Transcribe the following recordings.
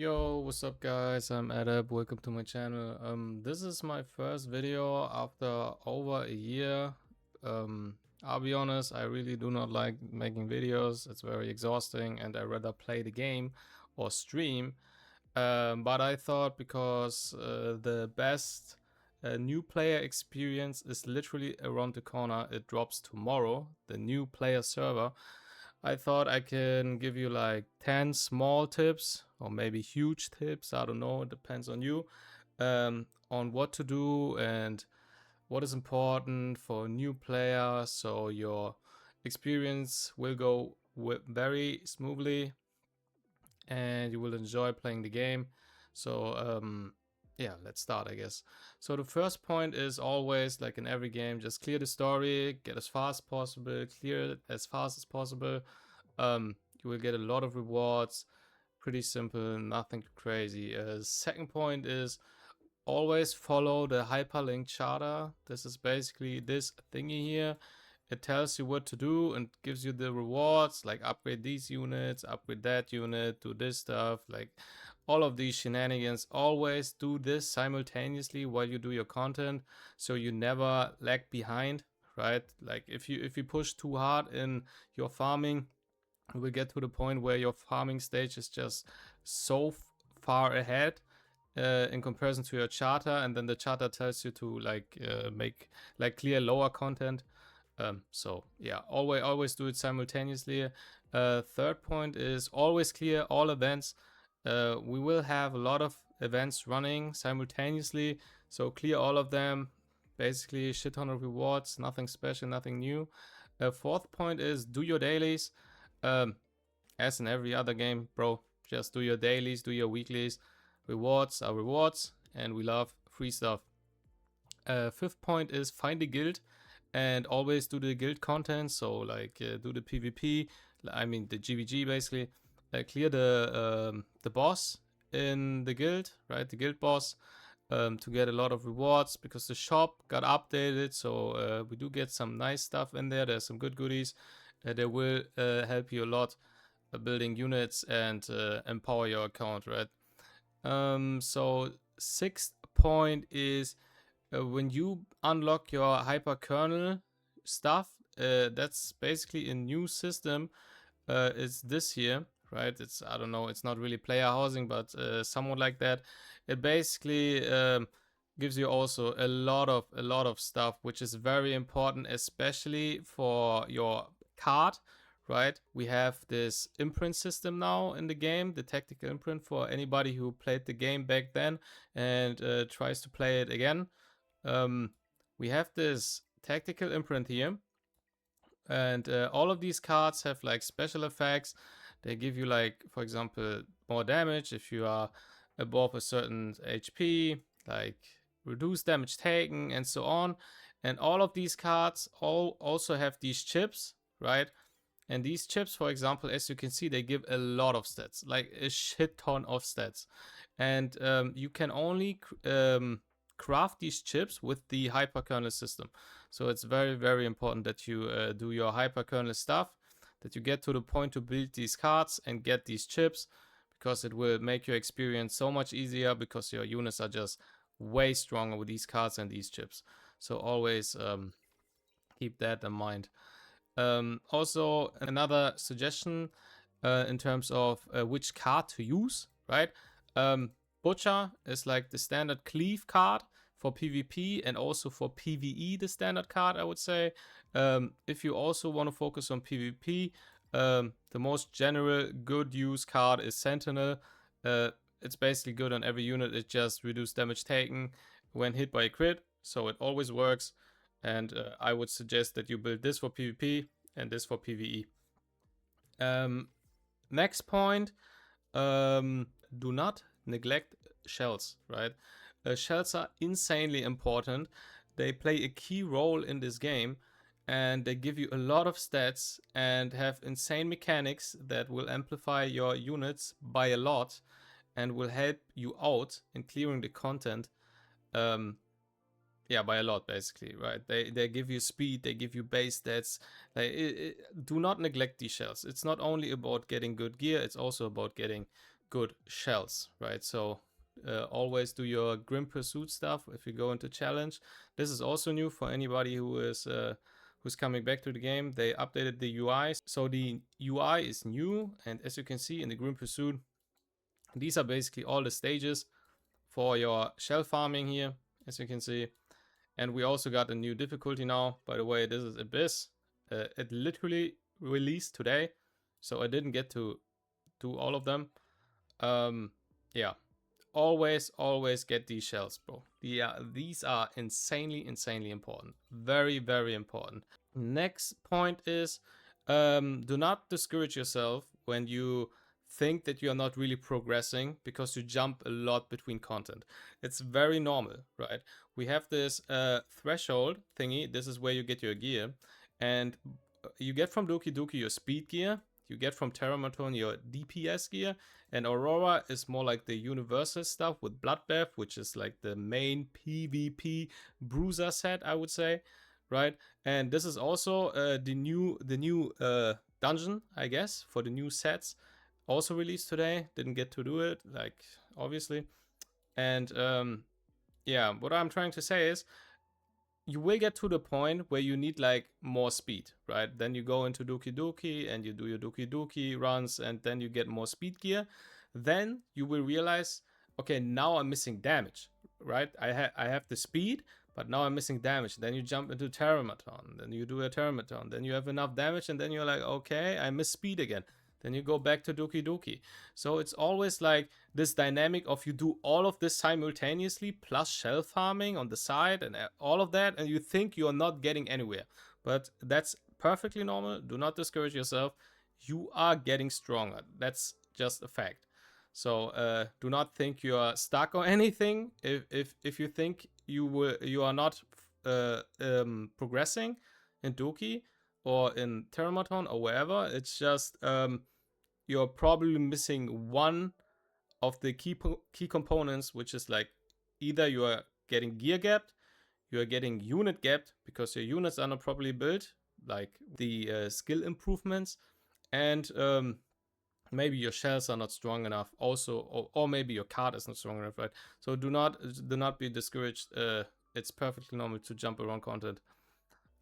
Yo, what's up guys? I'm Adab. Welcome to my channel. This is my first video after over a year. I'll be honest, I really do not like making videos. It's very exhausting and I rather play the game or stream. But I thought because the best new player experience is literally around the corner. It drops tomorrow, the new player server. I thought I can give you like 10 small tips or maybe huge tips. I don't know. It depends on you on what to do and what is important for a new player. So your experience will go very smoothly and you will enjoy playing the game. So yeah, let's start, I guess. So the first point is always, like in every game, just clear the story, get as fast as possible, clear it as fast as possible. You will get a lot of rewards. Pretty simple, nothing crazy. Second point is always follow the hyperlink charter. This is basically this thingy here. It tells you what to do and gives you the rewards, like upgrade these units, upgrade that unit, do this stuff, like all of these shenanigans. Always do this simultaneously while you do your content, so you never lag behind, right? Like if you push too hard in your farming, you will get to the point where your farming stage is just so far ahead in comparison to your charter, and then the charter tells you to make clear lower content. So yeah, always do it simultaneously. Third point is always clear all events. We will have a lot of events running simultaneously, so clear all of them. Basically, shit ton of rewards, nothing special, nothing new. Fourth point is do your dailies. As in every other game, bro, just do your dailies, do your weeklies. Rewards are rewards, and we love free stuff. Fifth point is find a guild and always do the guild content. So like do the PvP, I mean the GVG basically. Clear the boss in the guild, right? The guild boss, to get a lot of rewards because the shop got updated. So we do get some nice stuff in there. There's some good goodies. They will help you a lot building units and empower your account, right? So sixth point is when you unlock your hyperkernel stuff, that's basically a new system. It's this here, right? It's, I don't know, it's not really player housing, but somewhat like that. It basically gives you also a lot of stuff, which is very important, especially for your card, right? We have this imprint system now in the game, the tactical imprint, for anybody who played the game back then and tries to play it again. We have this tactical imprint here, and all of these cards have like special effects. They give you, like, for example, more damage if you are above a certain HP, like reduce damage taken and so on. And all of these cards all also have these chips, right? And these chips, for example, as you can see, they give a lot of stats, like a shit ton of stats. And you can only craft these chips with the hyperkernel system. So it's very important that you do your hyperkernel stuff, that you get to the point to build these cards and get these chips, because it will make your experience so much easier, because your units are just way stronger with these cards and these chips. So always keep that in mind. Also, another suggestion in terms of which card to use, right? Butcher is like the standard cleave card for PvP, and also for PvE the standard card, I would say. If you also want to focus on PvP, the most general good use card is Sentinel. It's basically good on every unit. It just reduces damage taken when hit by a crit, so it always works. And I would suggest that you build this for PvP and this for PvE. Next point, do not neglect shells, right? Shells are insanely important. They play a key role in this game, and they give you a lot of stats and have insane mechanics that will amplify your units by a lot and will help you out in clearing the content. Yeah, by a lot, basically, right? They give you speed, they give you base stats. Do not neglect these shells. It's not only about getting good gear, it's also about getting good shells, right? So always do your Grim Pursuit stuff if you go into challenge. This is also new for anybody who's coming back to the game. They updated the UI, so the UI is new, and as you can see in the Grim Pursuit, these are basically all the stages for your shell farming here, as you can see. And we also got a new difficulty now. By the way, this is Abyss. It literally released today, so I didn't get to do all of them. Yeah, always get these shells, bro. These are insanely important. Very important. Next point is, do not discourage yourself when you think that you're not really progressing because you jump a lot between content. It's very normal, right? We have this threshold thingy. This is where you get your gear, and you get from Doki Doki your speed gear, you get from Terramaton your DPS gear, and Aurora is more like the universal stuff with Bloodbath, which is like the main PvP bruiser set, I would say, right? And this is also the new dungeon, I guess, for the new sets, also released today. Didn't get to do it, like, obviously. And yeah, what I'm trying to say is, you will get to the point where you need like more speed, right? Then you go into Doki Doki and you do your Doki Doki runs, and then you get more speed gear. Then you will realize, okay, now I'm missing damage, right? I have the speed, but now I'm missing damage. Then you jump into Terramaton, then you do a Terramaton, then you have enough damage, and then you're like, okay, I miss speed again. Then you go back to Doki Doki. So it's always like this dynamic of you do all of this simultaneously plus shell farming on the side and all of that, and you think you're not getting anywhere. But that's perfectly normal. Do not discourage yourself. You are getting stronger. That's just a fact. So do not think you are stuck or anything. If you think you are not progressing in Doki or in Terramaton or wherever, it's just you're probably missing one of the key components, which is like either you are getting gear gapped, you are getting unit gapped because your units are not properly built, like the skill improvements, and maybe your shells are not strong enough also, or maybe your card is not strong enough, right? So do not be discouraged. It's perfectly normal to jump around content.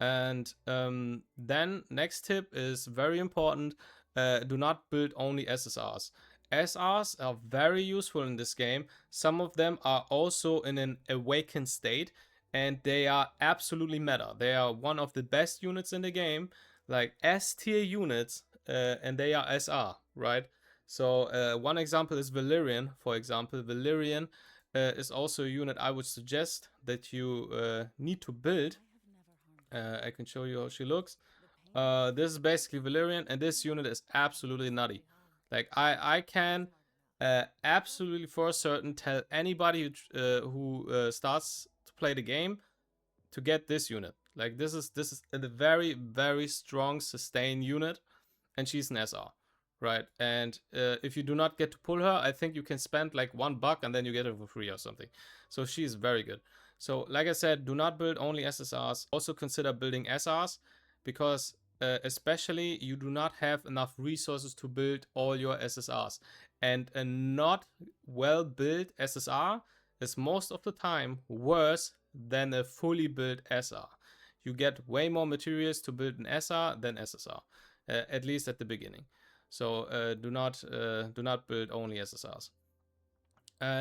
And then next tip is very important. Do not build only SSRs. SRs are very useful in this game. Some of them are also in an awakened state, and they are absolutely meta. They are one of the best units in the game, like S tier units, and they are SR, right? So one example is Valerian, for example. Valerian is also a unit I would suggest that you need to build. I can show you how she looks. This is basically Valerian, and this unit is absolutely nutty. Like, I can absolutely for certain tell anybody who starts to play the game to get this unit. Like, this is a very strong sustain unit, and she's an SR, right? And if you do not get to pull her, I think you can spend like $1 and then you get her for free or something. So she's very good. So like I said, do not build only SSRs. Also consider building SRs, because especially you do not have enough resources to build all your SSRs. And a not well built SSR is most of the time worse than a fully built SR. You get way more materials to build an SR than SSR, at least at the beginning. So do not build only SSRs.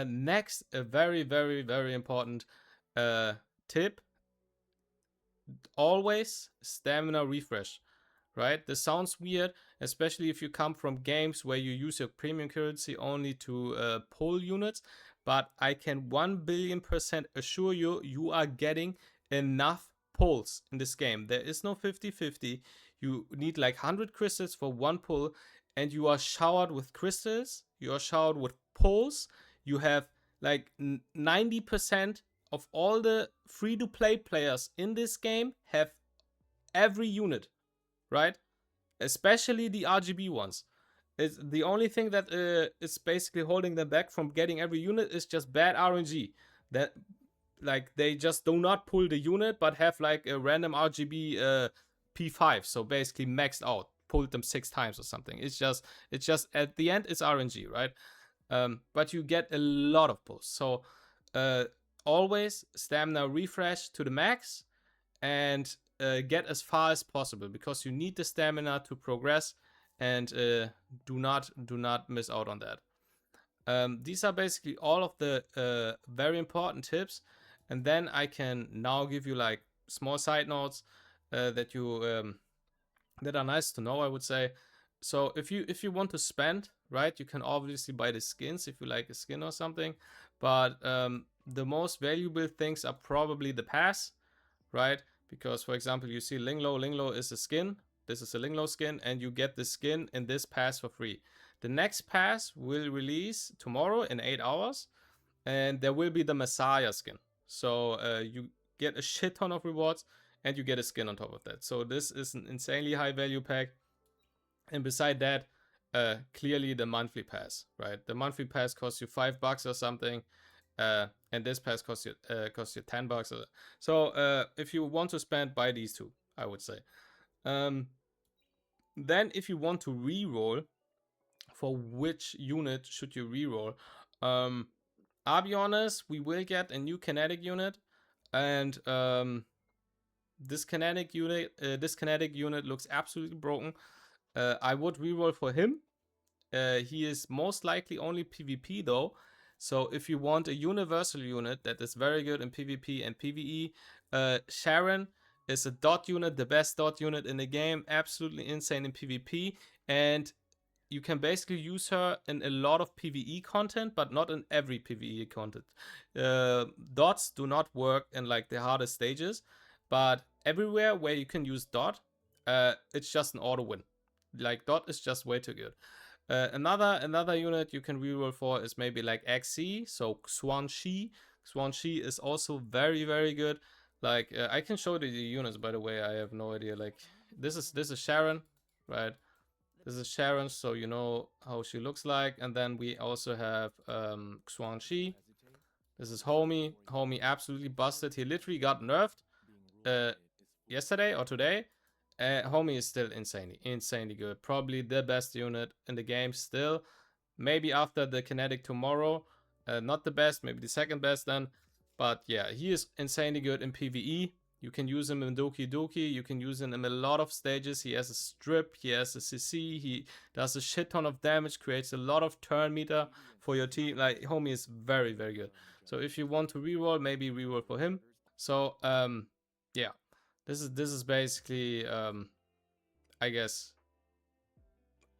Next, a very important tip: always stamina refresh. Right? This sounds weird, especially if you come from games where you use your premium currency only to pull units, but I can 1,000,000,000% assure you, you are getting enough pulls in this game. There is no 50-50. You need like 100 crystals for one pull, and you are showered with crystals, you are showered with pulls. You have like 90% of all the free-to-play players in this game have every unit, right? Especially the RGB ones. It's the only thing that is basically holding them back from getting every unit is just bad RNG. That, like, they just do not pull the unit, but have like a random RGB P5, so basically maxed out, pulled them 6 times or something. It's just at the end it's RNG, right? but you get a lot of pulls. So always stamina refresh to the max and get as far as possible, because you need the stamina to progress, and do not miss out on that. These are basically all of the very important tips, and then I can now give you like small side notes that you that are nice to know, I would say. So if you want to spend, right, you can obviously buy the skins if you like a skin or something, but the most valuable things are probably the pass, right? Because for example, you see Linglo. Linglo is a skin. This is a Linglo skin, and you get the skin in this pass for free. The next pass will release tomorrow in 8 hours, and there will be the Messiah skin. So you get a shit ton of rewards, and you get a skin on top of that. So this is an insanely high value pack. And beside that, clearly the monthly pass, right? The monthly pass costs you $5 or something, and this pass costs you $10. So if you want to spend, buy these two, I would say. Then if you want to reroll, for which unit should you reroll? I'll be honest, we will get a new kinetic unit, and this kinetic unit looks absolutely broken. I would reroll for him. He is most likely only PvP though. So if you want a universal unit that is very good in PvP and PvE, Sharon is a dot unit, the best dot unit in the game, absolutely insane in PvP, and you can basically use her in a lot of PvE content, but not in every PvE content. Dots do not work in like the hardest stages, but everywhere where you can use dot, it's just an auto win. Like dot is just way too good. Another unit you can reroll for is maybe like XC, so Xuan Shi. Xuan Shi is also very, very good. Like I can show you the units, by the way. I have no idea. Like this is Sharon, right? This is Sharon, so you know how she looks like. And then we also have Xuan Shi. This is Homie. Homie absolutely busted. He literally got nerfed yesterday or today. Homie is still insanely good. Probably the best unit in the game still. Maybe after the kinetic tomorrow. Not the best, maybe the second best then. But yeah, he is insanely good in PvE. You can use him in Doki Doki. You can use him in a lot of stages. He has a strip. He has a CC. He does a shit ton of damage. Creates a lot of turn meter for your team. Like, Homie is very, very good. So if you want to reroll, maybe reroll for him. So, yeah. This is basically, I guess,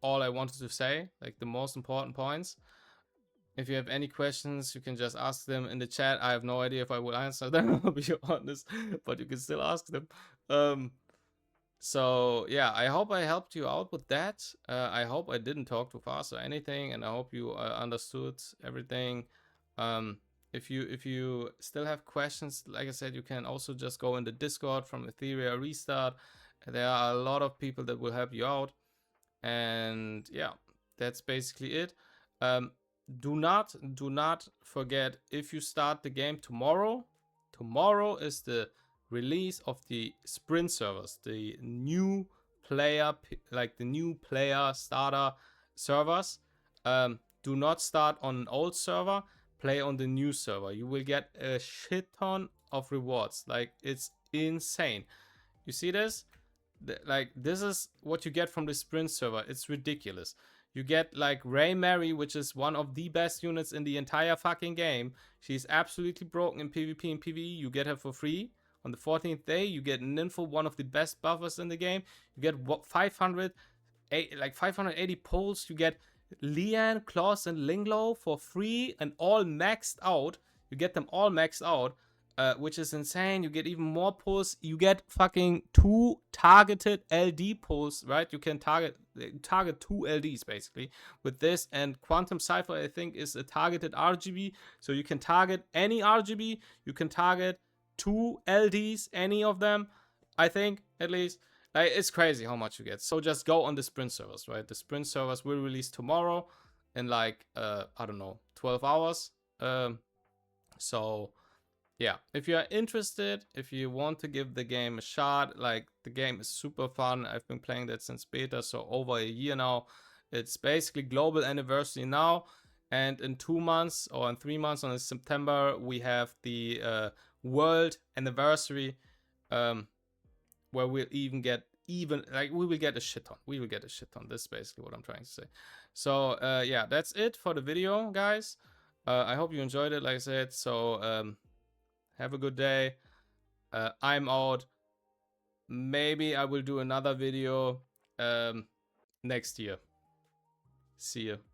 all I wanted to say. Like, the most important points. If you have any questions, you can just ask them in the chat. I have no idea if I will answer them, I'll be honest, but you can still ask them. So yeah, I hope I helped you out with that. I hope I didn't talk too fast or anything, and I hope you understood everything. If you still have questions, like I said, you can also just go in the Discord from Etheria Restart. There are a lot of people that will help you out. And yeah, that's basically it. Do not forget, if you start the game tomorrow is the release of the sprint servers, the new player, like the new player starter servers. Do not start on an old server, play on the new server. You will get a shit ton of rewards. Like, it's insane. You see this? Like, this is what you get from the sprint server. It's ridiculous. You get like Ray Mary, which is one of the best units in the entire fucking game. She's absolutely broken in PvP and PvE. You get her for free. On the 14th day, you get Ninfo, one of the best buffers in the game. You get 580 pulls. You get Lian, Klaus, and Linglo for free and all maxed out. You get them all maxed out. Which is insane. You get even more pulls. You get fucking 2 targeted LD pulls, right? You can target 2 LDs basically with this. And Quantum Cypher, I think, is a targeted RGB. So you can target any RGB. You can target 2 LDs, any of them, I think, at least. Like, it's crazy how much you get. So just go on the sprint servers, right? The sprint servers will release tomorrow in like, I don't know, 12 hours. So yeah, if you are interested, if you want to give the game a shot, like, the game is super fun. I've been playing that since beta, so over a year now. It's basically global anniversary now, And in 2 months or in 3 months, on September, we have the world anniversary, where we'll even get we will get a shit ton. We will get a shit ton. This is basically what I'm trying to say. So yeah, that's it for the video, guys. I hope you enjoyed it, like I said. So have a good day. I'm out. Maybe I will do another video next year. See you.